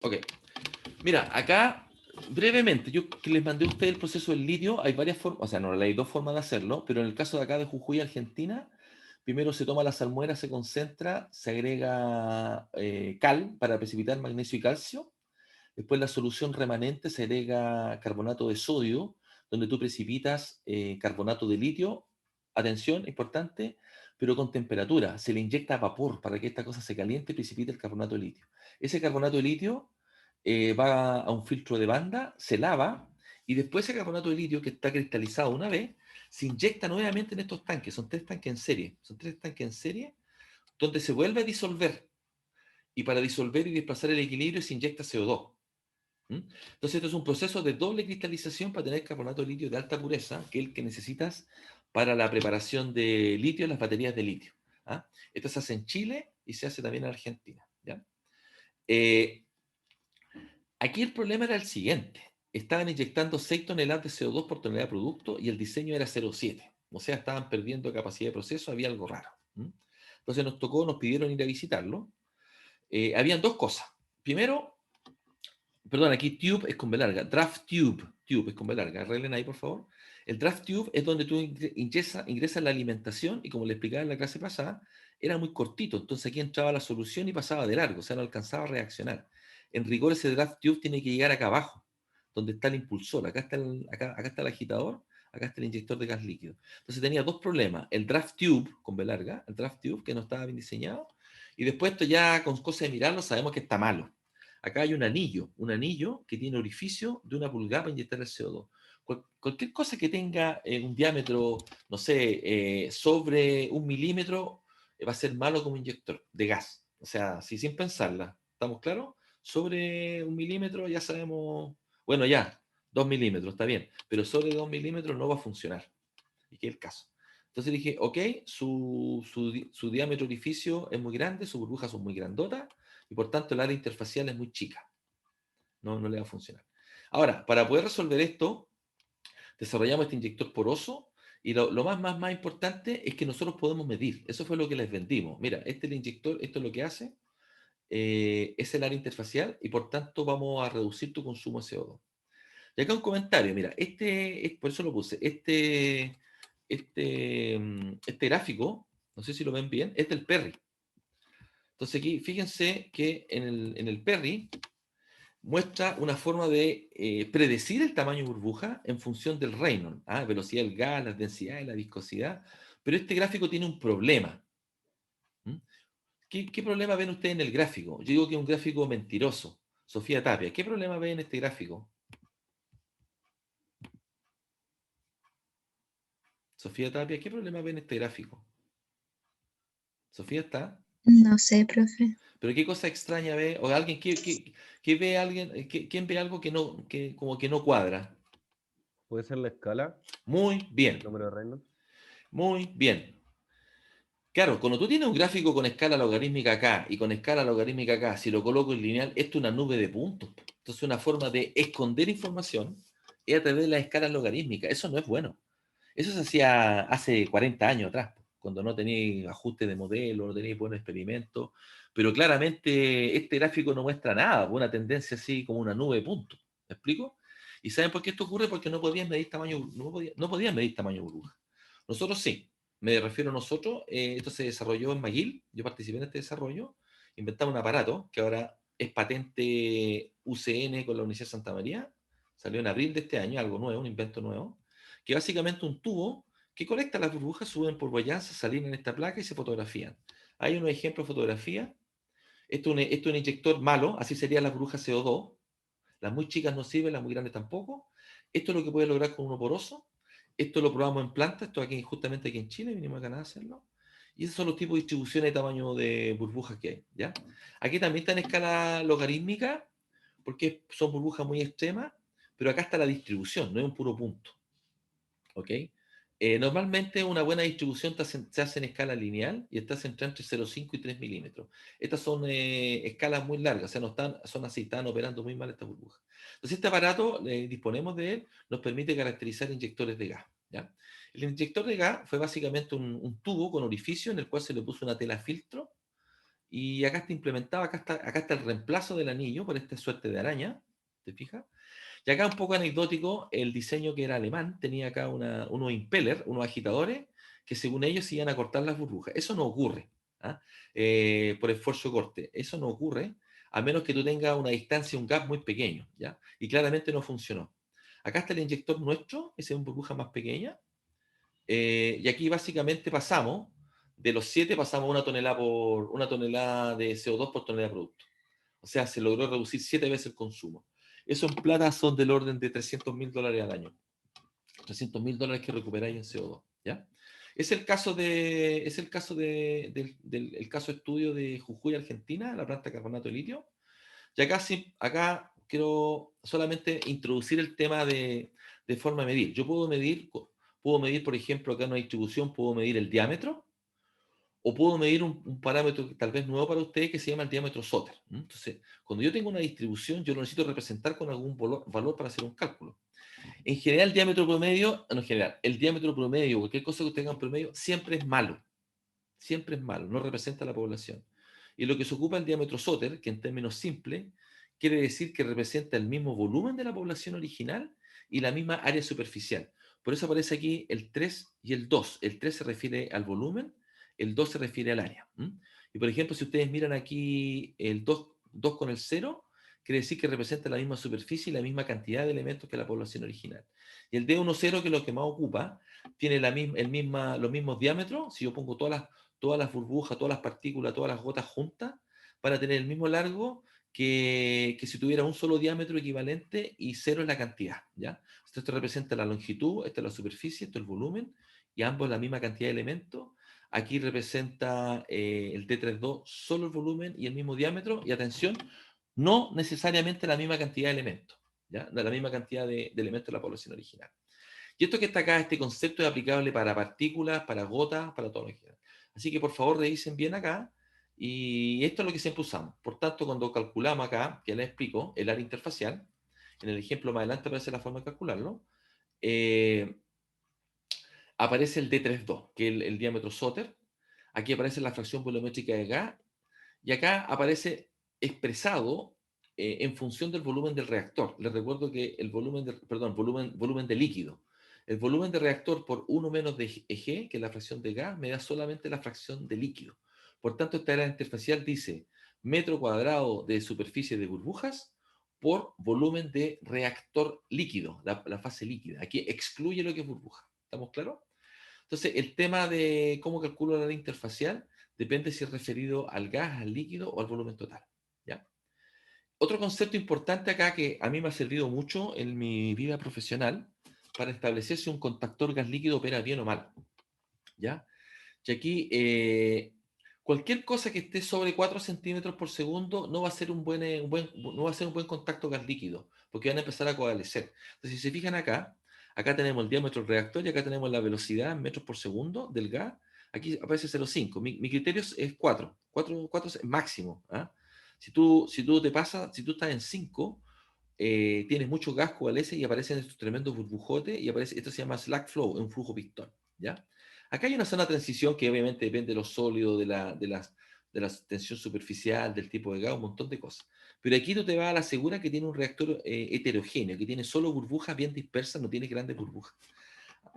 Ok. Mira, acá, brevemente, yo que les mandé a ustedes el proceso del litio, hay varias formas, o sea, no, hay dos formas de hacerlo, pero en el caso de acá de Jujuy, Argentina, primero se toma la salmuera, se concentra, se agrega cal para precipitar magnesio y calcio. Después la solución remanente se agrega carbonato de sodio, donde tú precipitas carbonato de litio, atención, importante, pero con temperatura. Se le inyecta vapor para que esta cosa se caliente y precipite el carbonato de litio. Ese carbonato de litio va a un filtro de banda, se lava, y después ese carbonato de litio que está cristalizado una vez, se inyecta nuevamente en estos tanques. Son tres tanques en serie. Son tres tanques en serie donde se vuelve a disolver. Y para disolver y desplazar el equilibrio se inyecta CO2. ¿Mm? Entonces, esto es un proceso de doble cristalización para tener carbonato de litio de alta pureza, que es el que necesitas para la preparación de litio en las baterías de litio. ¿Ah? Esto se hace en Chile y se hace también en Argentina. ¿Ya? Eh, Aquí el problema era el siguiente. Estaban inyectando 6 toneladas de CO2 por tonelada de producto y el diseño era 0,7. O sea, estaban perdiendo capacidad de proceso, había algo raro. Entonces nos pidieron ir a visitarlo. Habían dos cosas. Primero, perdón, aquí tube es con B larga. Draft tube. Tube es con B larga. Arreglen ahí, por favor. El draft tube es donde tú ingresas la alimentación y como le explicaba en la clase pasada, era muy cortito. Entonces aquí entraba la solución y pasaba de largo. O sea, no alcanzaba a reaccionar. En rigor, ese draft tube tiene que llegar acá abajo, donde está el impulsor. Acá está el agitador, acá está el inyector de gas líquido. Entonces tenía dos problemas. El draft tube, con B larga, el draft tube, que no estaba bien diseñado. Y después esto ya con cosas de mirarlo sabemos que está malo. Acá hay un anillo que tiene orificio de 1 pulgada para inyectar el CO2. Cualquier cosa que tenga un diámetro, no sé, sobre 1 milímetro, va a ser malo como inyector de gas. O sea, si sin pensarla, ¿estamos claros? Sobre 1 milímetro ya sabemos, bueno, ya, 2 milímetros, está bien, pero sobre 2 milímetros no va a funcionar. Y que es el caso. Entonces dije, ok, su diámetro orificio es muy grande, sus burbujas son muy grandotas, y por tanto el área interfacial es muy chica. No le va a funcionar. Ahora, para poder resolver esto, desarrollamos este inyector poroso y lo más importante es que nosotros podemos medir. Eso fue lo que les vendimos. Mira, este es el inyector, esto es lo que hace, es el área interfacial y por tanto vamos a reducir tu consumo de CO2. Y acá un comentario, mira, por eso lo puse, este gráfico, no sé si lo ven bien, es del Perry. Entonces aquí, fíjense que en el Perry muestra una forma de predecir el tamaño de burbuja en función del Reynolds, velocidad del gas, las densidades, la viscosidad, pero este gráfico tiene un problema. ¿Mm? ¿Qué problema ven ustedes en el gráfico? Yo digo que es un gráfico mentiroso. Sofía Tapia, ¿qué problema ven en este gráfico? Sofía Tapia, ¿qué problema ven en este gráfico? Sofía está. No sé, profe. Pero qué cosa extraña ve, o alguien que ve alguien, ¿quién ve algo que no, que como que no cuadra? Puede ser la escala, Muy el bien, número de Reynolds. muy bien. Claro, cuando tú tienes un gráfico con escala logarítmica acá y con escala logarítmica acá, si lo coloco en lineal, esto es una nube de puntos. Entonces, una forma de esconder información es a través de las escalas logarítmicas. Eso no es bueno. Eso se hacía hace 40 años atrás, cuando no tenéis ajuste de modelo, no tenéis buenos experimentos. Pero claramente este gráfico no muestra nada, una tendencia así como una nube de puntos. ¿Me explico? ¿Y saben por qué esto ocurre? Porque no podían medir tamaño, no podían medir tamaño de burbuja. Nosotros sí. Me refiero a nosotros, esto se desarrolló en McGill, yo participé en este desarrollo, inventamos un aparato que ahora es patente UCN con la Universidad de Santa María, salió en abril de este año, algo nuevo, un invento nuevo, que básicamente un tubo que conecta las burbujas, suben por boyanza, salen en esta placa y se fotografían. Hay unos ejemplos de fotografía. Esto es un inyector malo, así serían las burbujas CO2. Las muy chicas no sirven, las muy grandes tampoco. Esto es lo que puede lograr con uno poroso. Esto lo probamos en planta, esto aquí justamente aquí en Chile, vinimos a Canadá a hacerlo. Y esos son los tipos de distribuciones de tamaño de burbujas que hay, ¿ya? Aquí también está en escala logarítmica, porque son burbujas muy extremas, pero acá está la distribución, no es un puro punto, ¿ok? Normalmente una buena distribución se hace en escala lineal y está centrada entre 0,5 y 3 milímetros. Estas son escalas muy largas, o sea, no son así, están operando muy mal estas burbujas. Entonces este aparato, disponemos de él, nos permite caracterizar inyectores de gas. ¿Ya? El inyector de gas fue básicamente un tubo con orificio en el cual se le puso una tela filtro Y acá está implementado, acá está el reemplazo del anillo por esta suerte de araña, ¿te fijas? Y acá un poco anecdótico, el diseño que era alemán tenía acá unos impeller, unos agitadores, que según ellos iban a cortar las burbujas. Eso no ocurre, ¿ah? Por esfuerzo de corte. Eso no ocurre, a menos que tú tengas una distancia, un gap muy pequeño, ¿ya? Y claramente no funcionó. Acá está el inyector nuestro, ese es una burbuja más pequeña, y aquí básicamente pasamos, de los 7 pasamos a una tonelada de CO2 por tonelada de producto. O sea, se logró reducir 7 veces el consumo. Eso en plata son del orden de $300.000 al año. $300.000 que recuperáis en CO2. ¿Ya? Es el caso de estudio de Jujuy, Argentina, la planta de carbonato de litio. Y acá, sí, acá quiero solamente introducir el tema de forma de medir. Yo puedo medir, por ejemplo, acá en una distribución, puedo medir el diámetro, o puedo medir un parámetro tal vez nuevo para ustedes que se llama el diámetro Soter. Entonces, cuando yo tengo una distribución, yo lo necesito representar con algún valor para hacer un cálculo. En general, el diámetro promedio, no en general, el diámetro promedio, cualquier cosa que usted tenga en promedio, siempre es malo, no representa a la población. Y lo que se ocupa el diámetro Soter, que en términos simples, quiere decir que representa el mismo volumen de la población original y la misma área superficial. Por eso aparece aquí el 3 y el 2. El 3 se refiere al volumen, el 2 se refiere al área. Y por ejemplo, si ustedes miran aquí el 2 con el 0, quiere decir que representa la misma superficie y la misma cantidad de elementos que la población original. Y el D10, que es lo que más ocupa, tiene los mismos diámetros. Si yo pongo todas las burbujas, todas las partículas, todas las gotas juntas, para tener el mismo largo que si tuviera un solo diámetro equivalente y cero es la cantidad, ¿ya? Esto representa la longitud, esta es la superficie, esto es el volumen, y ambos la misma cantidad de elementos. Aquí representa el T32 solo el volumen y el mismo diámetro, y atención, no necesariamente la misma cantidad de elementos, ¿ya? La misma cantidad de elementos de la población original. Y esto que está acá, este concepto es aplicable para partículas, para gotas, para todo lo que quieran. Así que por favor revisen bien acá. Y esto es lo que siempre usamos. Por tanto, cuando calculamos acá, que les explico, el área interfacial, en el ejemplo más adelante aparece la forma de calcularlo, eh, aparece el D32, que es el diámetro Soter. Aquí aparece la fracción volumétrica de gas. Y acá aparece expresado en función del volumen del reactor. Les recuerdo que el volumen de líquido. El volumen de reactor por 1 menos de G, que es la fracción de gas, me da solamente la fracción de líquido. Por tanto, esta área interfacial dice metro cuadrado de superficie de burbujas por volumen de reactor líquido, la fase líquida. Aquí excluye lo que es burbuja. ¿Estamos claros? Entonces, el tema de cómo calculo la área interfacial depende si es referido al gas, al líquido o al volumen total. ¿Ya? Otro concepto importante acá que a mí me ha servido mucho en mi vida profesional para establecer si un contactor gas líquido opera bien o mal. ¿Ya? Y aquí, cualquier cosa que esté sobre 4 centímetros por segundo no va a ser no va a ser un buen contacto gas líquido, porque van a empezar a coalescer. Entonces, si se fijan acá tenemos el diámetro del reactor y acá tenemos la velocidad en metros por segundo del gas. Aquí aparece 0,5. Mi criterio es 4. 4 es máximo. ¿Ah? Si tú estás en 5, tienes mucho gas, coalesce y aparecen estos tremendos burbujotes y esto se llama slack flow, un flujo pistón. ¿Ya? Acá hay una zona de transición que obviamente depende de los sólidos, de la tensión superficial, del tipo de gas, un montón de cosas. Pero aquí tú te vas a la segura que tiene un reactor heterogéneo, que tiene solo burbujas bien dispersas, no tiene grandes burbujas.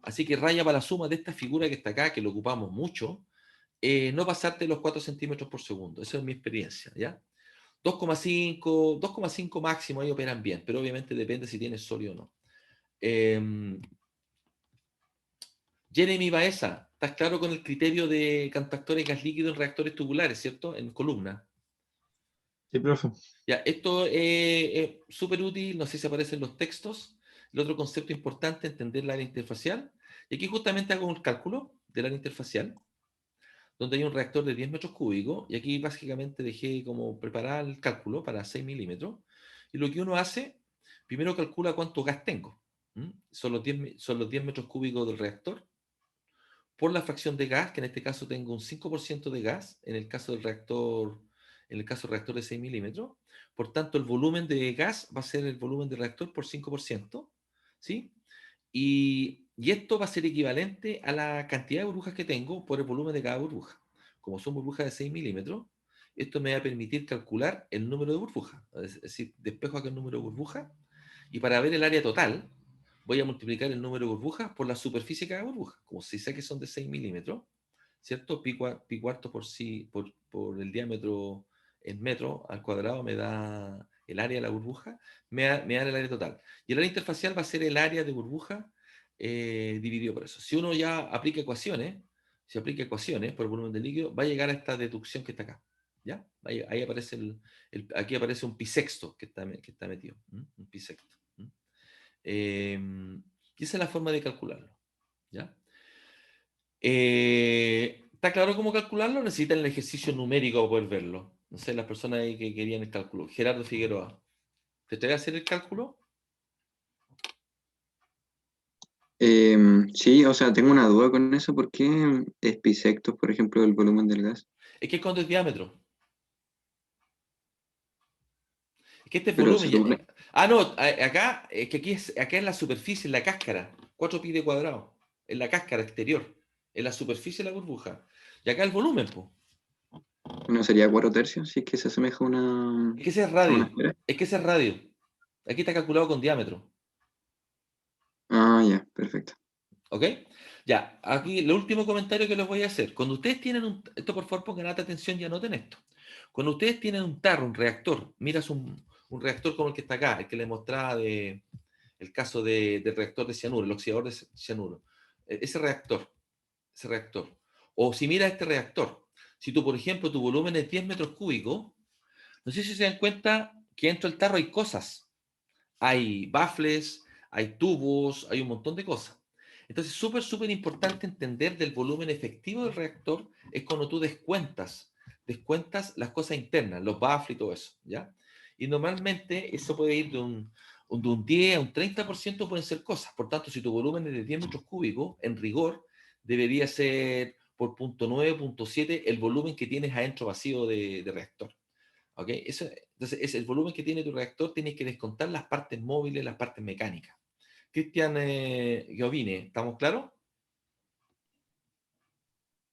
Así que raya para la suma de esta figura que está acá, que lo ocupamos mucho, no pasarte los 4 centímetros por segundo. Esa es mi experiencia, ¿ya? 2,5 máximo ahí operan bien, pero obviamente depende si tienes sólido o no. Jeremy Baeza, ¿estás claro con el criterio de contactores gas líquido en reactores tubulares, cierto? En columna. Sí, profe. Ya, esto es súper útil, no sé si aparecen los textos. El otro concepto importante, entender la área interfacial. Y aquí justamente hago un cálculo del área interfacial, donde hay un reactor de 10 metros cúbicos, y aquí básicamente dejé como preparar el cálculo para 6 milímetros. Y lo que uno hace, primero calcula cuánto gas tengo. Son los 10 metros cúbicos del reactor por la fracción de gas, que en este caso tengo un 5% de gas, en el caso del reactor de 6 milímetros. Por tanto, el volumen de gas va a ser el volumen del reactor por 5%, ¿sí? Y esto va a ser equivalente a la cantidad de burbujas que tengo por el volumen de cada burbuja. Como son burbujas de 6 milímetros, esto me va a permitir calcular el número de burbujas. Es decir, despejo acá el número de burbujas y para ver el área total voy a multiplicar el número de burbujas por la superficie de cada burbuja. Como si sé que son de 6 milímetros, ¿cierto? Pi cuarto por el diámetro en metro al cuadrado me da el área de la burbuja, me da el área total. Y el área interfacial va a ser el área de burbuja dividido por eso. Si uno ya aplica ecuaciones, si aplica ecuaciones por el volumen del líquido, va a llegar a esta deducción que está acá. ¿Ya? Ahí aparece aquí aparece un pi sexto que está metido. Un pi sexto. Y esa es la forma de calcularlo. ¿Ya? ¿Está claro cómo calcularlo? Necesitan el ejercicio numérico para poder verlo. No sé, las personas ahí que querían el cálculo. Gerardo Figueroa, ¿te voy a hacer el cálculo? Sí, o sea, tengo una duda con eso. ¿Por qué es bisectos, por ejemplo, el volumen del gas? Es que es cuánto es diámetro. Es que este es Pero volumen. se supone, No, acá, es que acá es la superficie, en la cáscara. 4 pi de cuadrado. En la cáscara exterior. En la superficie de la burbuja. Y acá el volumen, pues. ¿no sería 4/3? Si es que se asemeja Es que ese es a una radio. esfera. Es que ese es radio. Aquí está calculado con diámetro. Ah, ya, perfecto. ¿Ok? Ya, aquí el último comentario que les voy a hacer. Cuando ustedes tienen esto por favor pongan alta atención y anoten esto. Cuando ustedes tienen un tarro, un reactor, miras un reactor como el que está acá, el que les mostraba el caso del reactor de cianuro, el oxidador de cianuro. Ese reactor. O si miras este reactor, si tú, por ejemplo, tu volumen es 10 metros cúbicos, no sé si se dan cuenta que dentro del tarro hay cosas. Hay baffles, hay tubos, hay un montón de cosas. Entonces, súper importante entender del volumen efectivo del reactor es cuando tú descuentas las cosas internas, los baffles y todo eso, ¿ya? Y normalmente eso puede ir de un 10 a un 30% pueden ser cosas. Por tanto, si tu volumen es de 10 metros cúbicos, en rigor, debería ser por punto 9, punto 7 el volumen que tienes adentro vacío de reactor. ¿Ok? Entonces, es el volumen que tiene tu reactor, tienes que descontar las partes móviles, las partes mecánicas. Cristian Giovine, ¿estamos claros?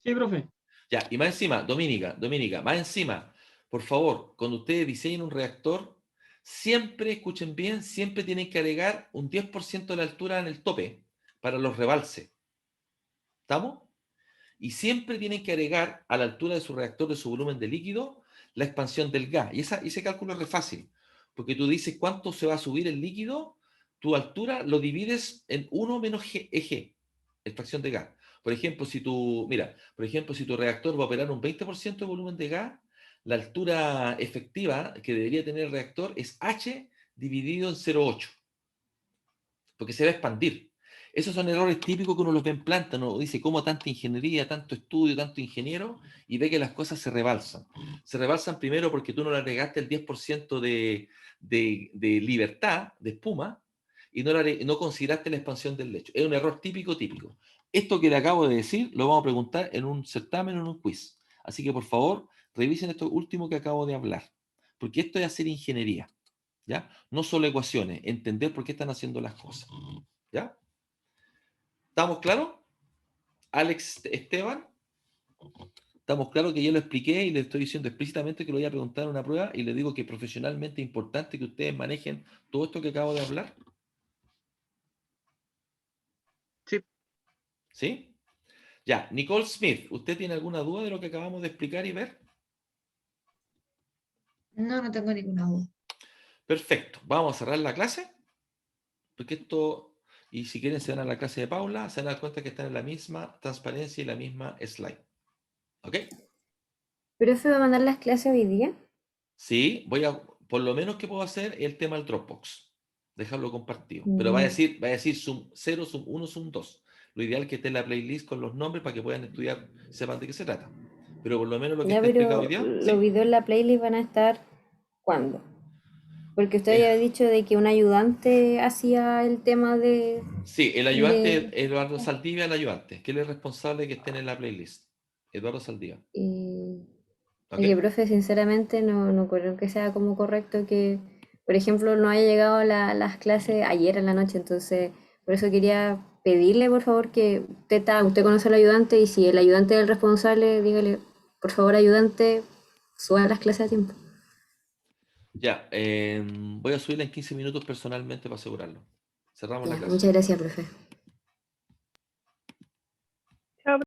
Sí, profe. Ya, y más encima, Dominica, más encima, por favor, cuando ustedes diseñen un reactor, siempre, escuchen bien, siempre tienen que agregar un 10% de la altura en el tope para los rebalses. ¿Estamos? Y siempre tienen que agregar a la altura de su reactor, de su volumen de líquido, la expansión del gas. Y ese cálculo es re fácil, porque tú dices cuánto se va a subir el líquido, tu altura lo divides en 1 menos Eg, extracción de gas. Por ejemplo, si tu reactor va a operar un 20% de volumen de gas, la altura efectiva que debería tener el reactor es H dividido en 0,8, porque se va a expandir. Esos son errores típicos que uno los ve en planta, uno dice cómo tanta ingeniería, tanto estudio, tanto ingeniero, y ve que las cosas se rebalsan. Se rebalsan primero porque tú no le agregaste el 10% de libertad, de espuma, y no consideraste la expansión del lecho. Es un error típico. Esto que le acabo de decir lo vamos a preguntar en un certamen o en un quiz. Así que por favor, revisen esto último que acabo de hablar, porque esto es hacer ingeniería, ¿ya? No solo ecuaciones, entender por qué están haciendo las cosas, ¿ya? ¿Estamos claros? Alex Esteban, ¿estamos claros que ya lo expliqué y le estoy diciendo explícitamente que lo voy a preguntar en una prueba y le digo que profesionalmente es importante que ustedes manejen todo esto que acabo de hablar? Sí. ¿Sí? Ya, Nicole Smith, ¿usted tiene alguna duda de lo que acabamos de explicar y ver? No, no tengo ninguna duda. Perfecto, vamos a cerrar la clase, porque esto, y si quieren se van a la clase de Paula, se van a dar cuenta que están en la misma transparencia y la misma slide. ¿Ok? ¿Profe va a mandar las clases hoy día? Sí, por lo menos que puedo hacer el tema del Dropbox, dejarlo compartido. Pero Ya. va a decir Zoom 0, Zoom 1, Zoom 2. Lo ideal es que esté en la playlist con los nombres para que puedan estudiar, sepan de qué se trata. Pero por lo menos lo que Ya, está explicado hoy pero día, los sí. videos en la playlist van a estar ¿cuándo? Porque usted Eh, había dicho de que un ayudante hacía el tema sí, el ayudante, de Eduardo Saldivia, el ayudante, que él es responsable de que estén en la playlist. Eduardo Saldivia. y ¿Ok? oye, profe, sinceramente no creo que sea como correcto que, por ejemplo, no haya llegado las clases ayer en la noche, entonces por eso quería pedirle, por favor, que usted conoce al ayudante y si el ayudante es el responsable, dígale, por favor, ayudante, suba las clases a tiempo. Ya, voy a subirla en 15 minutos personalmente para asegurarlo. Cerramos la Ya, clase. muchas gracias, profe.